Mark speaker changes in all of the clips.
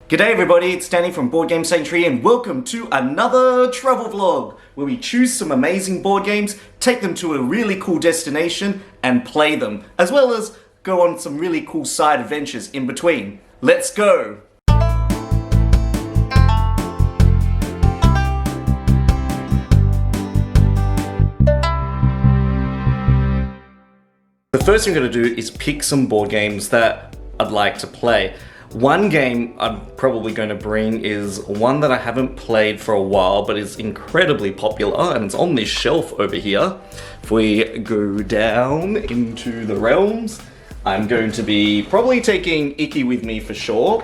Speaker 1: G'day everybody, it's Danny from Board Game Sanctuary and welcome to another travel vlog where we choose some amazing board games, take them to a really cool destination and play them, as well as go on some really cool side adventures in between. Let's go! The first thing I'm going to do is pick some board games that I'd like to play. One game I'm probably going to bring is one that I haven't played for a while but is incredibly popular and it's on this shelf over here. If we go down into the realms, I'm going to be probably taking Icky with me for sure.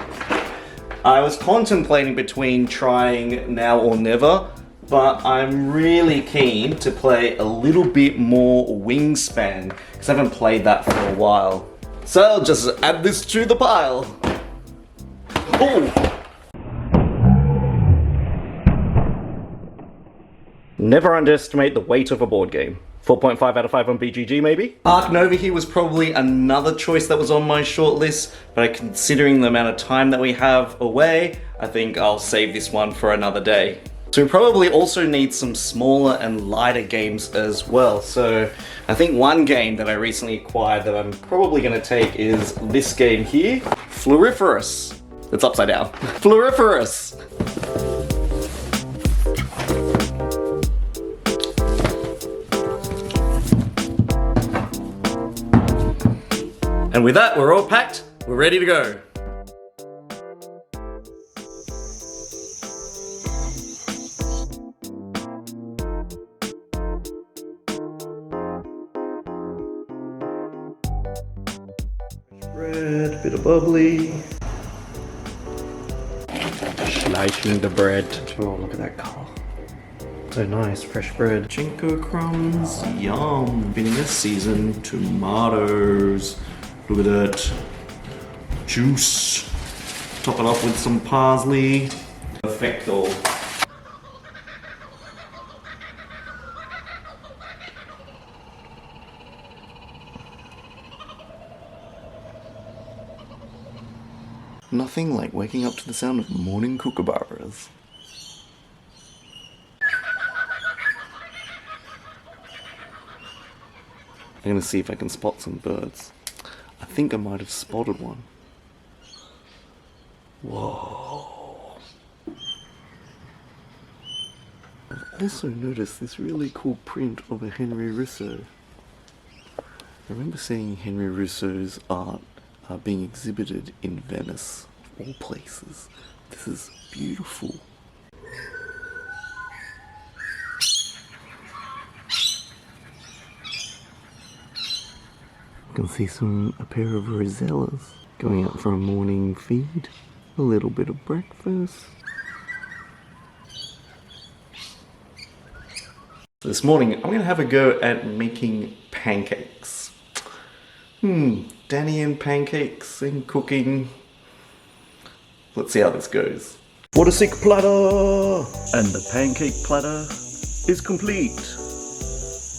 Speaker 1: I was contemplating between trying Now or Never, but I'm really keen to play a little bit more WINGSPAN because I haven't played that for a while. So I'll just add this to the pile. Oh. Never underestimate the weight of a board game. 4.5 out of 5 on BGG maybe? Ark Nova here was probably another choice that was on my shortlist, but considering the amount of time that we have away, I think I'll save this one for another day. So we probably also need some smaller and lighter games as well. So I think one game that I recently acquired that I'm probably going to take is this game here, Floriferous. It's upside down. Floriferous! And with that, we're all packed, we're ready to go. Bread, bit of bubbly. Slicing the bread. Oh, look at that color. So nice, fresh bread. Chinko crumbs, yum. Vinegar seasoned tomatoes. Look at that. Juice. Top it off with some parsley. Perfecto. Nothing like waking up to the sound of morning kookaburras. I'm gonna see if I can spot some birds. I think I might have spotted one. Whoa. I've also noticed this really cool print of a Henry Rousseau. I remember seeing Henry Rousseau's art being exhibited in Venice, of all places. This is beautiful. You can see a pair of rosellas going out for a morning feed, a little bit of breakfast. This morning I'm going to have a go at making pancakes. Danny and pancakes and cooking. Let's see how this goes. What a sick platter! And the pancake platter is complete.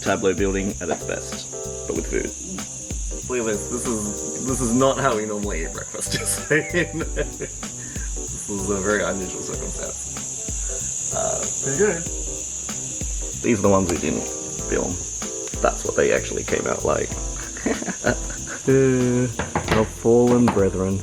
Speaker 1: Tableau building at its best, but with food. Look at this. This is not how we normally eat breakfast. Just saying. This is a very unusual circumstance. Pretty good. These are the ones we didn't film. That's what they actually came out like. Our fallen brethren.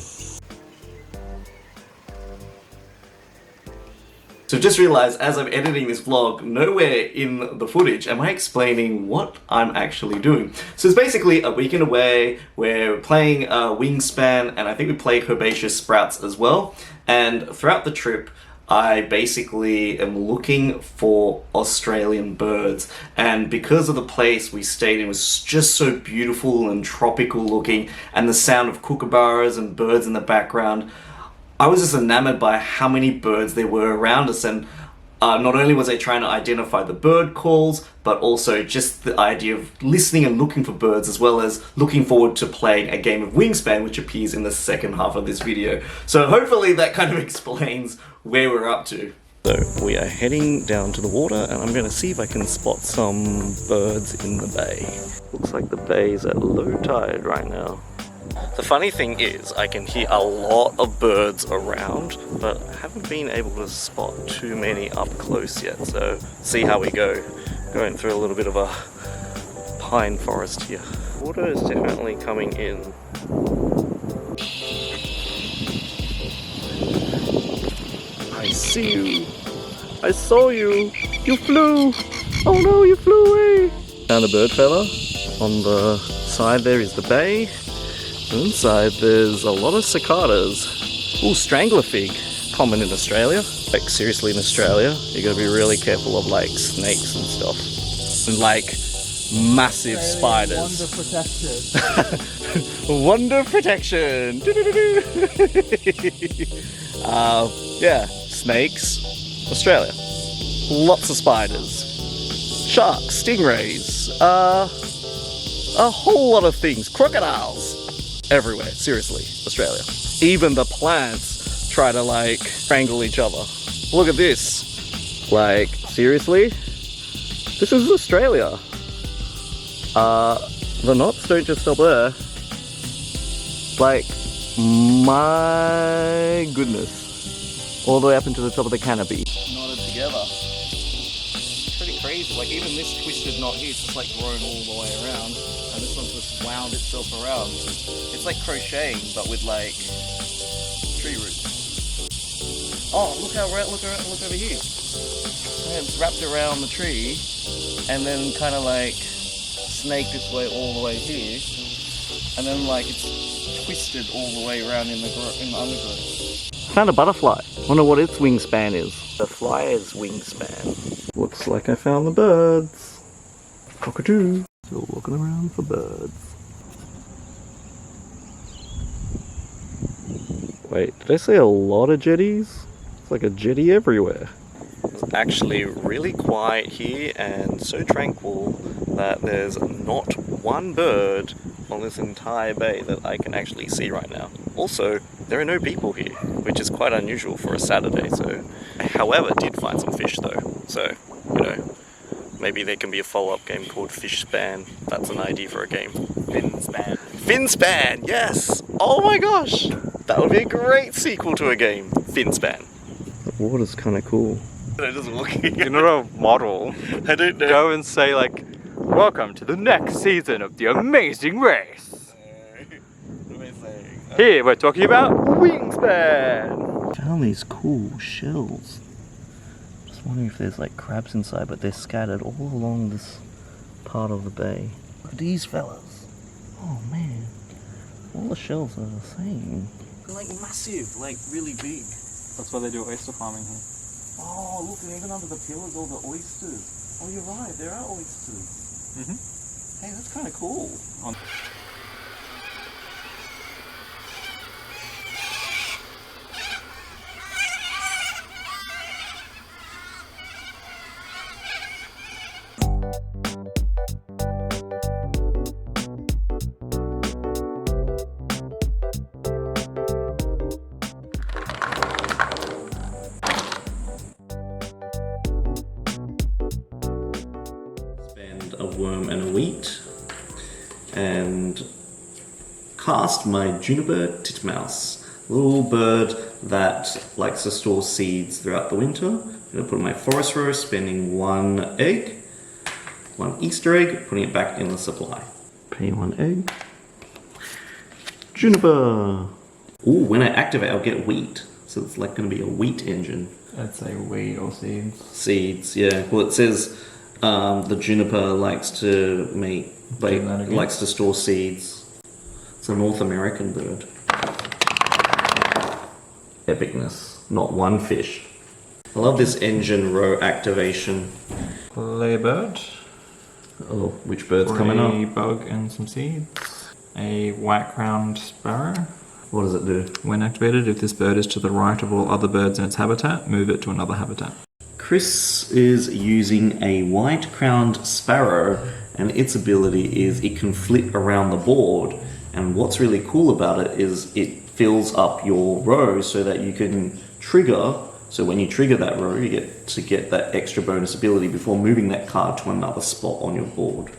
Speaker 1: So just realized as I'm editing this vlog, nowhere in the footage am I explaining what I'm actually doing. So it's basically a weekend away, we're playing WINGSPAN and I think we play herbaceous sprouts as well. And throughout the trip, I basically am looking for Australian birds, and because of the place we stayed in was just so beautiful and tropical looking, and the sound of kookaburras and birds in the background, I was just enamored by how many birds there were around us. And not only was I trying to identify the bird calls, but also just the idea of listening and looking for birds, as well as looking forward to playing a game of WINGSPAN, which appears in the second half of this video. So hopefully that kind of explains where we're up to. So we are heading down to the water and I'm going to see if I can spot some birds in the bay. Looks like the bay is at low tide right now. The funny thing is, I can hear a lot of birds around, but haven't been able to spot too many up close yet, so see how we go. Going through a little bit of a pine forest here. Water is definitely coming in. I see you. I saw you. You flew. Oh no, you flew away. Found a bird fella. On the side there is the bay. Inside there's a lot of cicadas. Ooh, strangler fig. Common in Australia. Like seriously in Australia, you gotta be really careful of like snakes and stuff. And like massive spiders. Wonder protection. Wonder protection. Yeah, snakes. Australia. Lots of spiders. Sharks, stingrays, a whole lot of things. Crocodiles. Everywhere, seriously, Australia. Even the plants try to like strangle each other. Look at this. Like, seriously? This is Australia. The knots don't just stop there. Like, my goodness. All the way up into the top of the canopy. Knotted together. Pretty crazy. Like, even this twisted knot here, it's just like grown all the way around. And this one's just wound itself around. It's like crocheting, but with like tree roots. Oh, look over here. And it's wrapped around the tree, and then kind of like snaked its way all the way here, and then like it's twisted all the way around in the undergrowth. Found a butterfly. Wonder what its wingspan is. The flyer's wingspan. Looks like I found the birds. Cockatoo. Still looking around for birds. Wait, did I say a lot of jetties? It's like a jetty everywhere. It's actually really quiet here and so tranquil that there's not one bird on this entire bay that I can actually see right now. Also, there are no people here, which is quite unusual for a Saturday, so... However, did find some fish though, so, you know, maybe there can be a follow-up game called Fish Span. That's an idea for a game. FinSpan. FinSpan, yes! Oh my gosh! That would be a great sequel to a game. FinSpan. The water's kind of cool. It doesn't look...
Speaker 2: You're not a model.
Speaker 1: I don't know.
Speaker 2: Go and say like, welcome to the next season of The Amazing Race.
Speaker 1: What am I saying?
Speaker 2: Here we're talking about Wingspan.
Speaker 1: Found these cool shells. Just wondering if there's like crabs inside, but they're scattered all along this part of the bay. Look at these fellas. Oh man. All the shells are the same. They're like massive, like really big.
Speaker 2: That's why they do oyster farming here.
Speaker 1: Oh, look, and even under the pillars, all the oysters. Oh, you're right, there are oysters.
Speaker 2: Mm-hmm.
Speaker 1: Hey, that's kind of cool. A worm and a wheat, and cast my juniper titmouse, little bird that likes to store seeds throughout the winter. I'm going to put in my forest row, spending one Easter egg, putting it back in the supply. Pay one egg. Juniper! Ooh, when I activate I'll get wheat, so it's like going to be a wheat engine.
Speaker 2: I'd say wheat or seeds.
Speaker 1: Seeds, yeah. Well, it says the juniper likes to likes to store seeds. It's a North American bird. Epicness. Not one fish. I love this engine row activation.
Speaker 2: Playbird.
Speaker 1: Oh, which bird's coming up?
Speaker 2: A bug and some seeds. A white-crowned sparrow.
Speaker 1: What does it do?
Speaker 2: When activated, if this bird is to the right of all other birds in its habitat, move it to another habitat.
Speaker 1: Chris is using a white-crowned sparrow, and its ability is it can flit around the board. And what's really cool about it is it fills up your row so that you can trigger. So when you trigger that row, you get to get that extra bonus ability before moving that card to another spot on your board.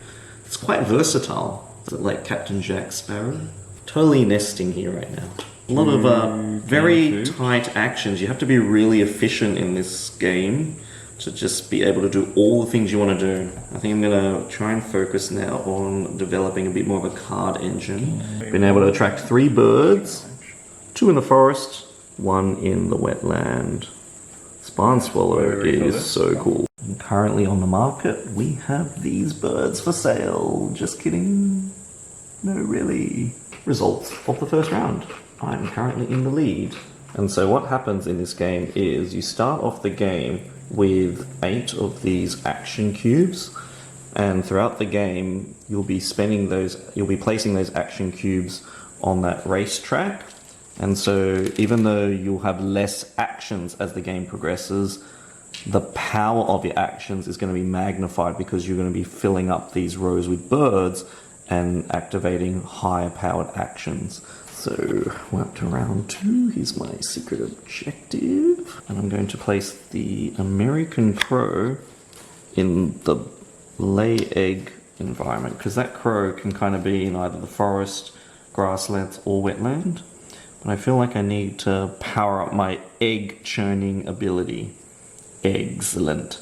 Speaker 1: It's quite versatile. Is it like Captain Jack Sparrow? totally nesting here right now. A lot of very tight actions. You have to be really efficient in this game to just be able to do all the things you want to do. I think I'm going to try and focus now on developing a bit more of a card engine. Been able to attract 3 birds, 2 in the forest, 1 in the wetland. Barn swallow is so cool. And currently on the market, we have these birds for sale. Just kidding. No, really. Results of the first round. I'm currently in the lead. And so what happens in this game is you start off the game with 8 of these action cubes, and throughout the game you'll be placing those action cubes on that racetrack. And so even though you'll have less actions as the game progresses, the power of your actions is going to be magnified because you're going to be filling up these rows with birds and activating higher powered actions. So we're up to round 2. Here's my secret objective. And I'm going to place the American crow in the lay egg environment, because that crow can kind of be in either the forest, grasslands, or wetland. But I feel like I need to power up my egg churning ability. Excellent.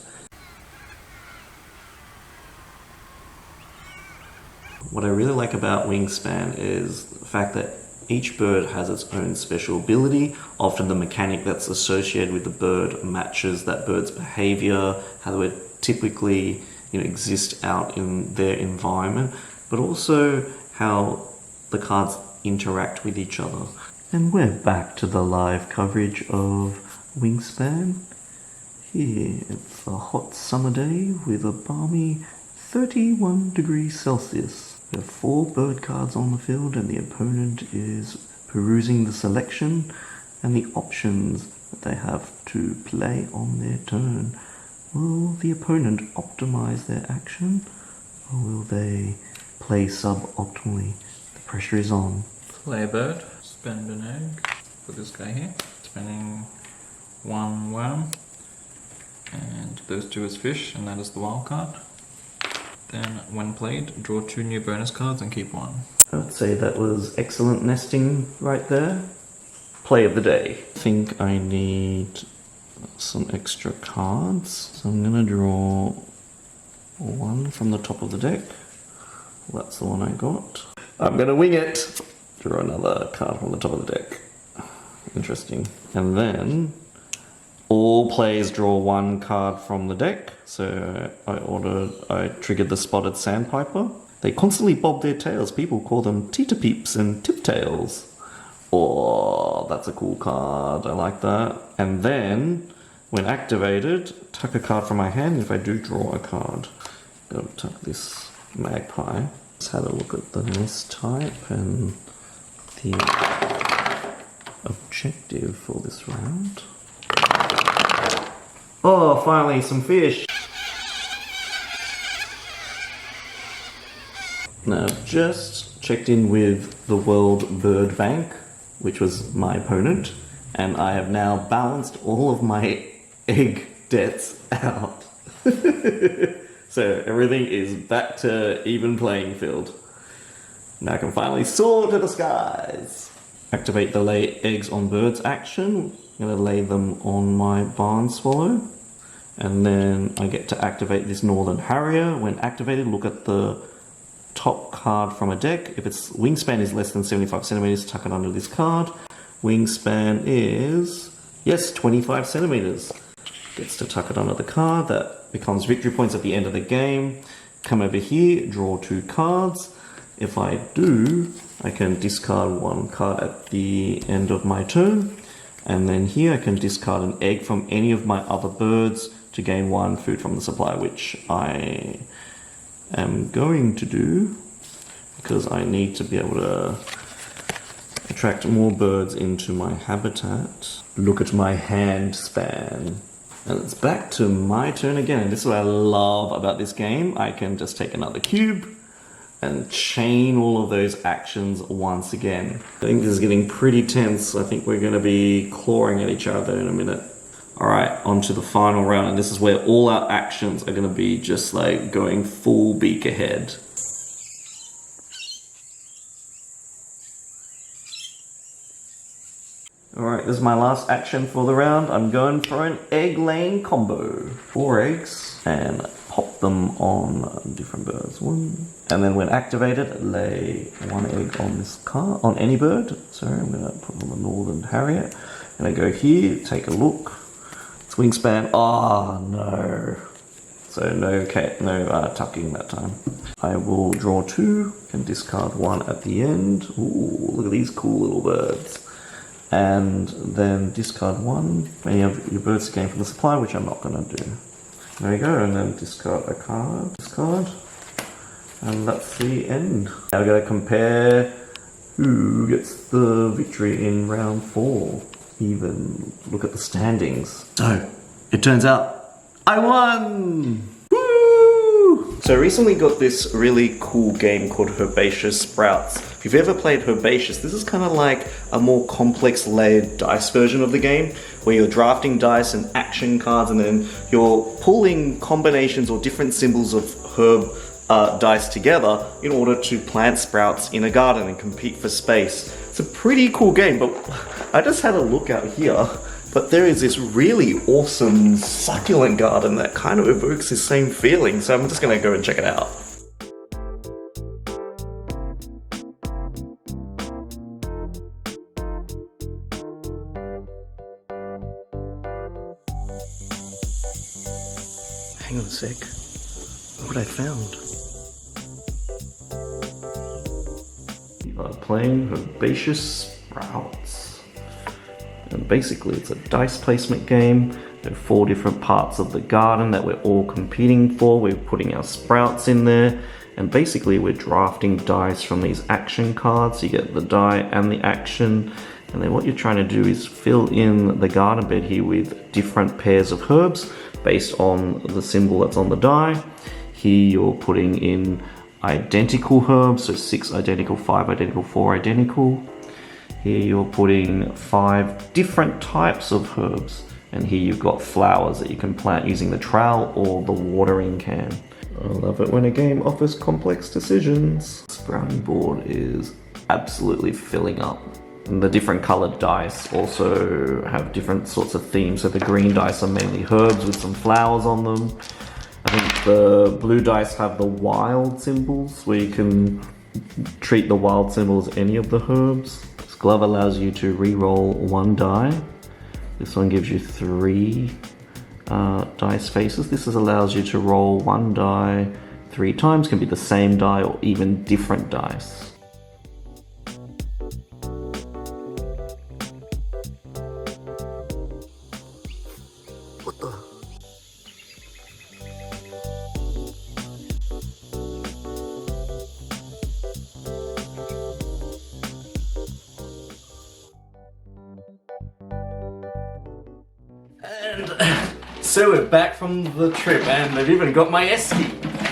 Speaker 1: What I really like about Wingspan is the fact that each bird has its own special ability. Often the mechanic that's associated with the bird matches that bird's behavior, how they would typically exist out in their environment, but also how the cards interact with each other. And we're back to the live coverage of Wingspan. Here, it's a hot summer day with a balmy 31 degrees Celsius. We have 4 bird cards on the field, and the opponent is perusing the selection and the options that they have to play on their turn. Will the opponent optimize their action, or will they play suboptimally? The pressure is on.
Speaker 2: Play a bird, spend an egg for this guy here, spending 1 worm, and those 2 is fish, and that is the wild card. Then, when played, draw 2 new bonus cards and keep 1.
Speaker 1: I would say that was excellent nesting right there. Play of the day. I think I need some extra cards. So I'm going to draw 1 from the top of the deck. That's the one I got. I'm going to wing it. Draw another card from the top of the deck. Interesting. And then all players draw 1 card from the deck. So I triggered the spotted sandpiper. They constantly bob their tails. People call them teeter-peeps and tip-tails. Oh, that's a cool card. I like that. And then, when activated, tuck a card from my hand. If I do draw a card, go tuck this magpie. Let's have a look at the nest type and the objective for this round. Oh, finally some fish. Now, I've just checked in with the World Bird Bank, which was my opponent, and I have now balanced all of my egg debts out. So everything is back to even playing field. Now I can finally soar to the skies. Activate the lay eggs on birds action. I'm going to lay them on my barn swallow. And then I get to activate this northern harrier. When activated, look at the top card from a deck. If its wingspan is less than 75 centimeters, tuck it under this card. Wingspan is, yes, 25 centimeters. Gets to tuck it under the card. That becomes victory points at the end of the game. Come over here, draw 2 cards. If I do, I can discard 1 card at the end of my turn. And then here I can discard an egg from any of my other birds to gain 1 food from the supply, which I am going to do because I need to be able to attract more birds into my habitat. Look at my hand span. And it's back to my turn again. And this is what I love about this game. I can just take another cube and chain all of those actions once again. I think this is getting pretty tense. I think we're going to be clawing at each other in a minute. Alright, on to the final round, and this is where all our actions are going to be just like going full beak ahead. Alright, this is my last action for the round. I'm going for an egg-laying combo. 4 eggs, and pop them on different birds. And then when activated, lay 1 egg on this card, on any bird. So I'm going to put on the Northern Harriet. And I go here, take a look. It's Wingspan. Oh no. So no tucking that time. I will draw 2 and discard 1 at the end. Ooh, look at these cool little birds. And then discard 1. Any of your birds came from the supply, which I'm not going to do. There you go, and then discard a card. Discard. And that's the end. Now we're going to compare who gets the victory in round 4. Even look at the standings. So, it turns out I won! Woo! So I recently got this really cool game called Herbaceous Sprouts. If you've ever played Herbaceous, this is kind of like a more complex layered dice version of the game, where you're drafting dice and action cards, and then you're pulling combinations or different symbols of herb dice together in order to plant sprouts in a garden and compete for space. It's a pretty cool game, but I just had a look out here, but there is this really awesome succulent garden that kind of evokes this same feeling, so I'm just gonna go and check it out. Hang on a sec. Look what I found. You are playing Herbaceous Sprouts. And basically it's a dice placement game. There are 4 different parts of the garden that we're all competing for. We're putting our sprouts in there. And basically we're drafting dice from these action cards. You get the die and the action. And then what you're trying to do is fill in the garden bed here with different pairs of herbs based on the symbol that's on the die. Here you're putting in identical herbs, so 6 identical, 5 identical, 4 identical. Here you're putting 5 different types of herbs. And here you've got flowers that you can plant using the trowel or the watering can. I love it when a game offers complex decisions. This sprouting board is absolutely filling up. And the different colored dice also have different sorts of themes. So the green dice are mainly herbs with some flowers on them. I think the blue dice have the wild symbols, where you can treat the wild symbol as any of the herbs. This glove allows you to re-roll 1 die. This one gives you 3 dice faces. This allows you to roll 1 die 3 times. Can be the same die or even different dice. And so we're back from the trip, and I've even got my esky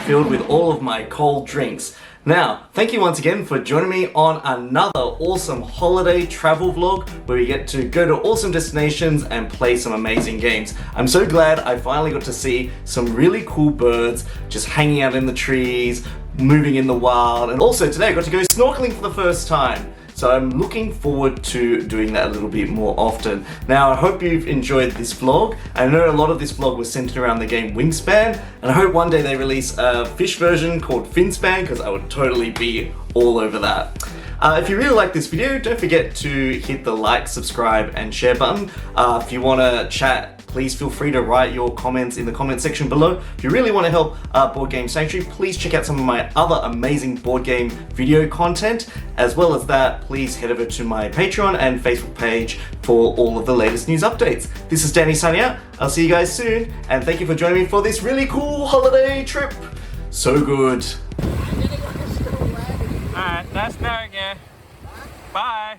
Speaker 1: filled with all of my cold drinks. Now, thank you once again for joining me on another awesome holiday travel vlog where we get to go to awesome destinations and play some amazing games. I'm so glad I finally got to see some really cool birds just hanging out in the trees, moving in the wild, and also today I got to go snorkeling for the first time. So I'm looking forward to doing that a little bit more often. Now, I hope you've enjoyed this vlog. I know a lot of this vlog was centered around the game Wingspan, and I hope one day they release a fish version called Finspan, because I would totally be all over that. If you really like this video, don't forget to hit the like, subscribe, and share button. If you want to chat, please feel free to write your comments in the comment section below. If you really want to help Board Game Sanctuary, please check out some of my other amazing board game video content. As well as that, please head over to my Patreon and Facebook page for all of the latest news updates. This is Danny signing out. I'll see you guys soon, and thank you for joining me for this really cool holiday trip. So good.
Speaker 2: Alright, that's now again. Bye.